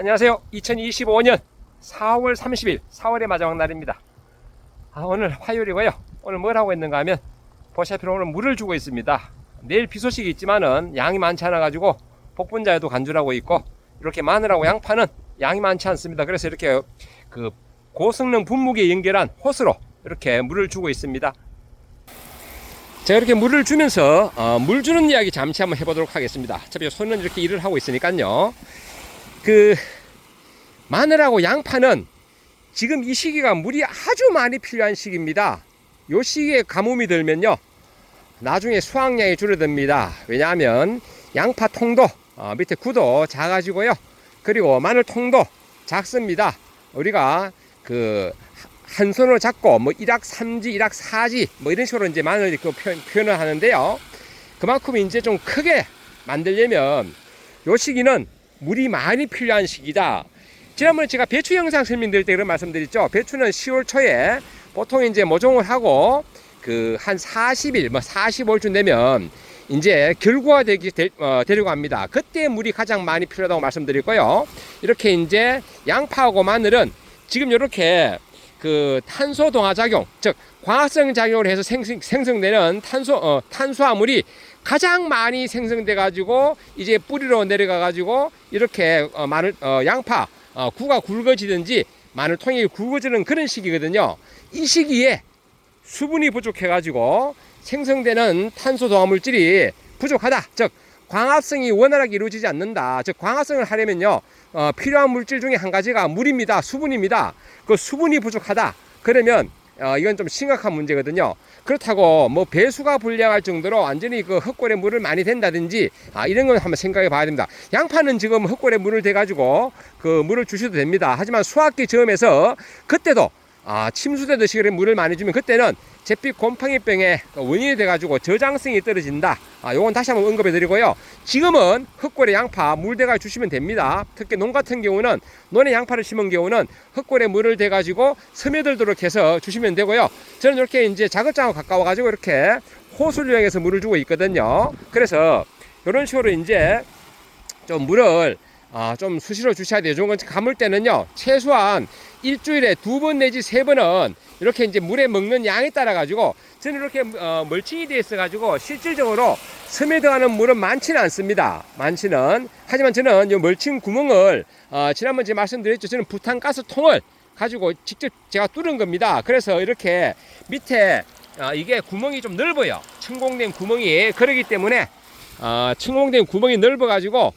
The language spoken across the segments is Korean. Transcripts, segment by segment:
안녕하세요. 2025년 4월 30일 4월의 마지막 날입니다. 오늘 화요일이고요. 오늘 뭘 하고 있는가 하면 보시다시피 오늘 물을 주고 있습니다. 내일 비 소식이 있지만은 양이 많지 않아 가지고 복분자에도 간주하고 있고, 이렇게 마늘하고 양파는 양이 많지 않습니다. 그래서 이렇게 그 고성능 분무기에 연결한 호스로 이렇게 물을 주고 있습니다. 제가 이렇게 물을 주면서 물 주는 이야기 잠시 한번 해보도록 하겠습니다. 어차피 손은 이렇게 일을 하고 있으니까요. 마늘하고 양파는 지금 이 시기가 물이 아주 많이 필요한 시기입니다. 이 시기에 가뭄이 들면요, 나중에 수확량이 줄어듭니다. 왜냐하면 양파 통도 밑에 구도 작아지고요, 그리고 마늘 통도 작습니다. 우리가 한 손으로 잡고 뭐 1학 3지, 1학 4지 뭐 이런 식으로 이제 마늘 표현을 하는데요. 그만큼 이제 좀 크게 만들려면 요 시기는 물이 많이 필요한 시기다. 지난번에 제가 배추 영상 설명드릴 때 그런 말씀드렸죠. 배추는 10월 초에 보통 이제 모종을 하고 한 40일, 뭐 45일쯤 되면 이제 결구가 되려고 합니다. 그때 물이 가장 많이 필요하다고 말씀드렸고요. 이렇게 이제 양파하고 마늘은 지금 이렇게 탄소 동화 작용, 즉 광합성 작용을 해서 생성되는 탄수화물이 가장 많이 생성돼 가지고 이제 뿌리로 내려가 가지고 이렇게 양파 구가 굵어지든지 마늘통이 굵어지는 그런 시기거든요. 이 시기에 수분이 부족해 가지고 생성되는 탄소 동화 물질이 부족하다, 즉 광합성이 원활하게 이루어지지 않는다. 즉 광합성을 하려면요, 필요한 물질 중에 한 가지가 물입니다. 수분입니다. 그 수분이 부족하다 그러면 이건 좀 심각한 문제거든요. 그렇다고 뭐 배수가 불량할 정도로 완전히 흙골에 물을 많이 댄다든지 이런 건 한번 생각해 봐야 됩니다. 양파는 지금 흙골에 물을 대 가지고 물을 주셔도 됩니다. 하지만 수확기 즈음에서 그때도 침수되듯이 물을 많이 주면 그때는 잿빛 곰팡이병의 원인이 돼가지고 저장성이 떨어진다. 요건 다시 한번 언급해 드리고요. 지금은 흙골에 양파 물 대가 주시면 됩니다. 특히 농 같은 경우는, 논에 양파를 심은 경우는 흙골에 물을 대가지고 스며들도록 해서 주시면 되고요. 저는 이렇게 이제 작업장하고 가까워 가지고 이렇게 호수를 이용해서 물을 주고 있거든요. 그래서 이런 식으로 이제 좀 물을 좀 수시로 주셔야 돼요. 좋은 건 감을 때는요, 최소한 일주일에 2번 내지 3번은 이렇게 이제 물에 먹는 양에 따라 가지고, 저는 이렇게 멀칭이 되어 있어 가지고 실질적으로 스며들어가는 물은 많지는 않습니다. 하지만 저는 이 멀칭 구멍을 지난번에 제가 말씀드렸죠. 저는 부탄가스 통을 가지고 직접 제가 뚫은 겁니다. 그래서 이렇게 밑에 이게 구멍이 좀 넓어요. 침공된 구멍이. 그러기 때문에 침공된 구멍이 넓어 가지고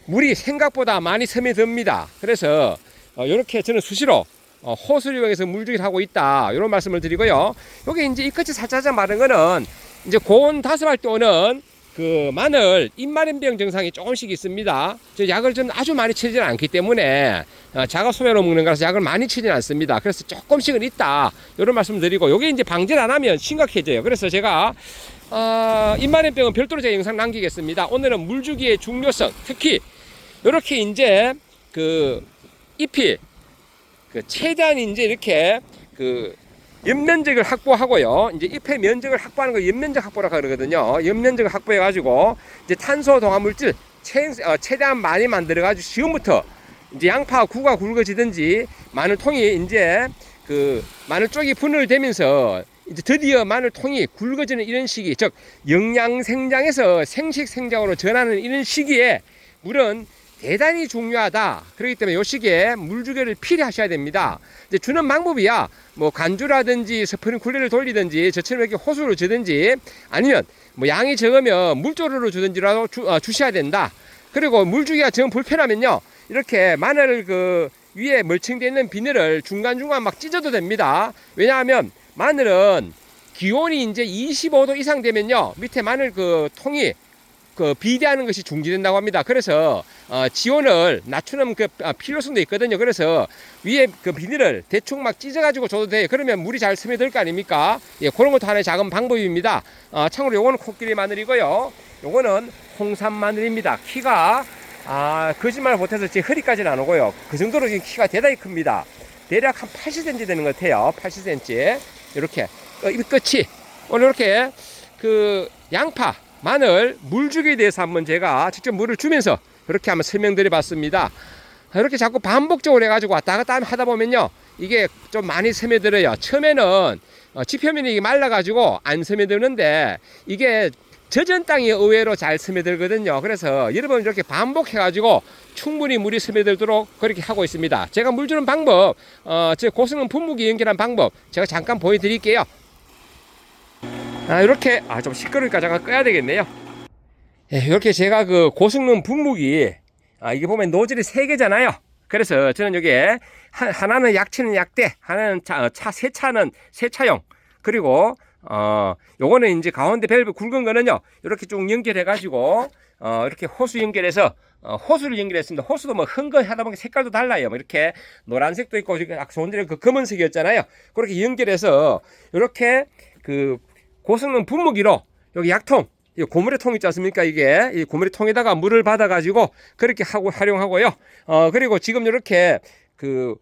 물이 생각보다 많이 스며듭니다. 그래서 이렇게 저는 수시로 호수를 이용해서 물주기를 하고 있다, 이런 말씀을 드리고요. 여기 이제 이 끝이 살짝 마른 거는 이제 고온 다습할 때 오는 마늘 잎마른병 증상이 조금씩 있습니다. 저 약을 좀 아주 많이 치지는 않기 때문에 자가 소매로 먹는 거라서 약을 많이 치지는 않습니다. 그래서 조금씩은 있다, 이런 말씀 드리고, 요게 이제 방제를 안 하면 심각해져요. 그래서 제가 잎마른병은 별도로 제가 영상 남기겠습니다. 오늘은 물주기의 중요성, 특히 이렇게 이제 잎이 최대한 이제 이렇게 연면적을 확보하고요. 이제 잎의 면적을 확보하는 거 연면적 확보라고 그러거든요. 연면적을 확보해 가지고 이제 탄소 동화 물질 최대한 많이 만들어 가지고 지금부터 이제 양파 구가 굵어지든지 마늘통이 이제 마늘 쪽이 분열되면서 이제 드디어 마늘통이 굵어지는 이런 시기, 즉 영양생장에서 생식생장으로 전하는 이런 시기에 물은 대단히 중요하다. 그렇기 때문에 이 시기에 물주기를 필히 하셔야 됩니다. 이제 주는 방법이야, 뭐 간주라든지 스프링클러를 돌리든지 저처럼 이렇게 호수를 주든지, 아니면 뭐 양이 적으면 물조르로 주든지라도 주셔야 된다. 그리고 물주기가 정 불편하면요, 이렇게 마늘 위에 멀칭되어 있는 비늘을 중간중간 막 찢어도 됩니다. 왜냐하면 마늘은 기온이 이제 25도 이상 되면요, 밑에 마늘 통이 비대하는 것이 중지된다고 합니다. 그래서 지온을 낮추는 필요성도 있거든요. 그래서 위에 비닐을 대충 막 찢어가지고 줘도 돼요. 그러면 물이 잘 스며들 거 아닙니까? 예, 그런 것도 하나의 작은 방법입니다. 참고로 요거는 코끼리 마늘이고요. 요거는 홍삼 마늘입니다. 키가 거짓말 못해서 제 허리까지는 안 오고요. 그 정도로 지금 키가 대단히 큽니다. 대략 한 80cm 되는 것 같아요. 80cm. 이렇게 잎 끝이 오늘 이렇게 양파 마늘 물주기에 대해서 한번 제가 직접 물을 주면서 그렇게 한번 설명드려 봤습니다. 이렇게 자꾸 반복적으로 해가지고 왔다 갔다 하다 보면요, 이게 좀 많이 스며들어요. 처음에는 지표면이 말라가지고 안 스며드는데 이게 젖은 땅이 의외로 잘 스며들거든요. 그래서 여러분 이렇게 반복해가지고 충분히 물이 스며들도록 그렇게 하고 있습니다. 제가 물 주는 방법, 제 고성능 분무기 연결한 방법 제가 잠깐 보여드릴게요. 이렇게 좀 시끄러우니까 잠깐 꺼야 되겠네요. 이렇게 제가 그 고성능 분무기, 이게 보면 노즐이 3개잖아요. 그래서 저는 여기에 하나는 약치는 약대, 하나는 세차는 세차용, 그리고 요거는 이제 가운데 밸브 굵은 거는요, 이렇게 쭉 연결해 가지고 이렇게 호수 연결해서 호수를 연결했습니다. 호수도 뭐 큰 거 하다 보니까 색깔도 달라요. 뭐 이렇게 노란색도 있고, 아까 전에 그 검은색이었잖아요. 그렇게 연결해서 이렇게 그 고성능 분무기로 여기 약통, 이 고무래 통 있지 않습니까? 이게 이 고무래 통에다가 물을 받아 가지고 그렇게 하고 활용하고요. 그리고 지금 이렇게 그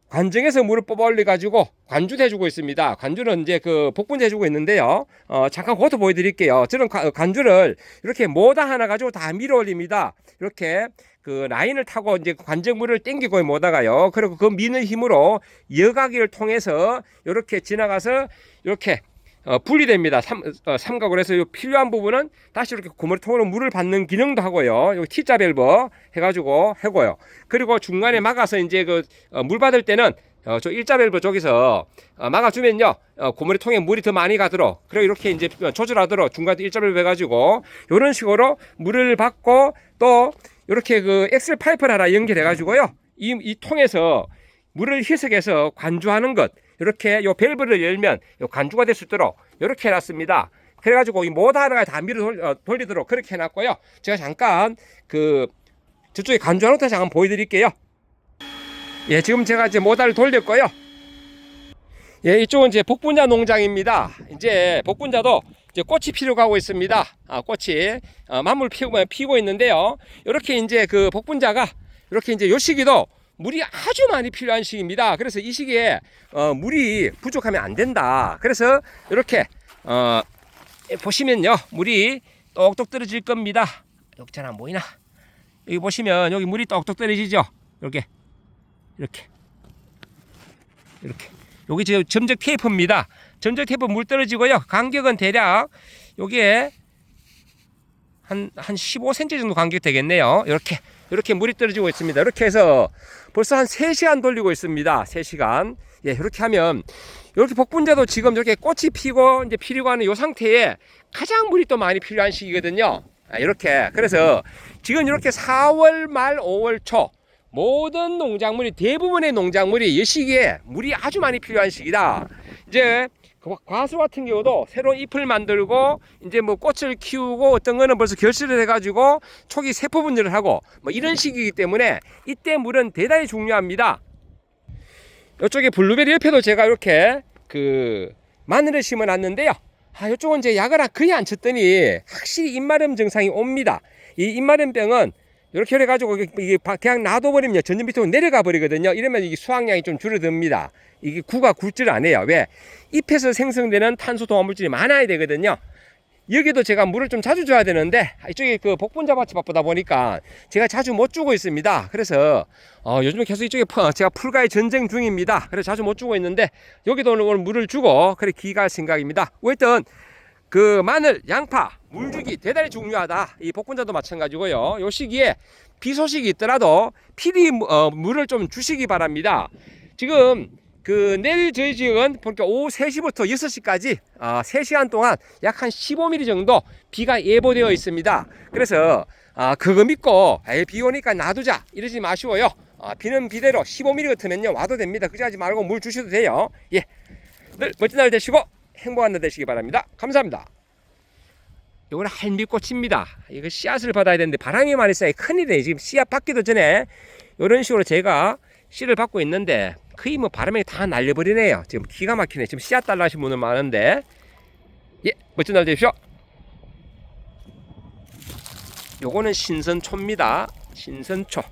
관정에서 물을 뽑아 올려 가지고 관주도 해주고 있습니다. 관주는 이제 그 복분자 해주고 있는데요. 잠깐 그것도 보여드릴게요. 저는 관주를 이렇게 모다 하나 가지고 다 밀어 올립니다. 이렇게 그 라인을 타고 이제 관정물을 당기고 모다가요. 그리고 그 미는 힘으로 여과기를 통해서 이렇게 지나가서 이렇게 분리됩니다. 삼각으로 해서 필요한 부분은 다시 이렇게 고무통으로 물을 받는 기능도 하고요. 요 T자 밸브 해가지고 하고요. 그리고 중간에 막아서 이제 그 물 받을 때는 저 일자 밸브 쪽에서 막아주면요, 고무통에 물이 더 많이 가도록, 그리고 이렇게 이제 조절하도록 중간에 일자 밸브 해가지고 이런 식으로 물을 받고, 또 이렇게 그 엑셀 파이프를 하나 연결해가지고요, 이 통에서 물을 희석해서 관주하는 것, 이렇게 요 밸브를 열면 요 관주가 될 수 있도록 이렇게 해놨습니다. 그래가지고 이 모다 하나가 다 밀어 돌리도록 그렇게 해놨고요. 제가 잠깐 그 저쪽에 관주하는 것도 잠깐 보여드릴게요. 예, 지금 제가 이제 모다를 돌렸고요. 예, 이쪽은 이제 복분자 농장입니다. 이제 복분자도 이제 꽃이 피려가고 있습니다. 꽃이 만물 피고 있는데요. 이렇게 이제 그 복분자가 이렇게 이제 요 시기도 물이 아주 많이 필요한 시기입니다. 그래서 이 시기에 물이 부족하면 안 된다. 그래서 이렇게 보시면요, 물이 똑똑 떨어질 겁니다. 여기 잘 안 보이나? 여기 보시면 여기 물이 똑똑 떨어지죠. 이렇게 여기 지금 점적 테이프입니다. 점적 테이프 물 떨어지고요. 간격은 대략 여기에 한 15cm 정도 간격 되겠네요. 이렇게 물이 떨어지고 있습니다. 이렇게 해서 벌써 한 3시간 돌리고 있습니다. 3시간. 예, 이렇게 하면 이렇게 복분자도 지금 이렇게 꽃이 피고 이제 피려고 하는 이 상태에 가장 물이 또 많이 필요한 시기거든요. 이렇게. 그래서 지금 이렇게 4월 말 5월 초 모든 농작물이, 대부분의 농작물이 이 시기에 물이 아주 많이 필요한 시기다. 이제 과수 같은 경우도 새로운 잎을 만들고 이제 뭐 꽃을 키우고, 어떤 거는 벌써 결실을 해가지고 초기 세포 분열을 하고 뭐 이런 시기이기 때문에 이때 물은 대단히 중요합니다. 이쪽에 블루베리 옆에도 제가 이렇게 그 마늘을 심어 놨는데요. 이쪽은 이제 약을 거의 안 쳤더니 확실히 잎마름 증상이 옵니다. 이 잎마름병은 이렇게 해가지고 이게 그냥 놔둬버리면 전전 밑으로 내려가 버리거든요. 이러면 이게 수확량이 좀 줄어듭니다. 이게 구가 굵지를 않아요. 왜? 잎에서 생성되는 탄소 동화물질이 많아야 되거든요. 여기도 제가 물을 좀 자주 줘야 되는데 이쪽에 그 복분자 밭이 바쁘다 보니까 제가 자주 못 주고 있습니다. 그래서 요즘에 계속 이쪽에 제가 풀가에 전쟁 중입니다. 그래서 자주 못 주고 있는데 여기도 오늘 물을 주고 그래 기갈 생각입니다. 어쨌든 그 마늘, 양파, 물주기 대단히 중요하다. 이 복분자도 마찬가지고요. 요 시기에 비 소식이 있더라도 필히 물을 좀 주시기 바랍니다. 지금 그 내일 저희 지역은 보니까 오후 3시부터 6시까지 3시간 동안 약 한 15mm 정도 비가 예보되어 있습니다. 그래서 그거 믿고 비 오니까 놔두자 이러지 마시고요. 비는 비대로 15mm 같으면요 와도 됩니다. 그러지 말고 물 주셔도 돼요. 예, 늘 멋진 날 되시고 행복한 날 되시기 바랍니다. 감사합니다. 이거는 할미꽃입니다. 이거 씨앗을 받아야 되는데 바람이 많이 쏴요. 큰일이에요. 지금 씨앗 받기도 전에 이런 식으로 제가 씨를 받고 있는데 거의 뭐 바람에 다 날려버리네요. 지금 기가 막히네. 지금 씨앗 달라 하신 분은 많은데, 예, 멋진 날 되십시오. 요거는 신선초입니다. 신선초.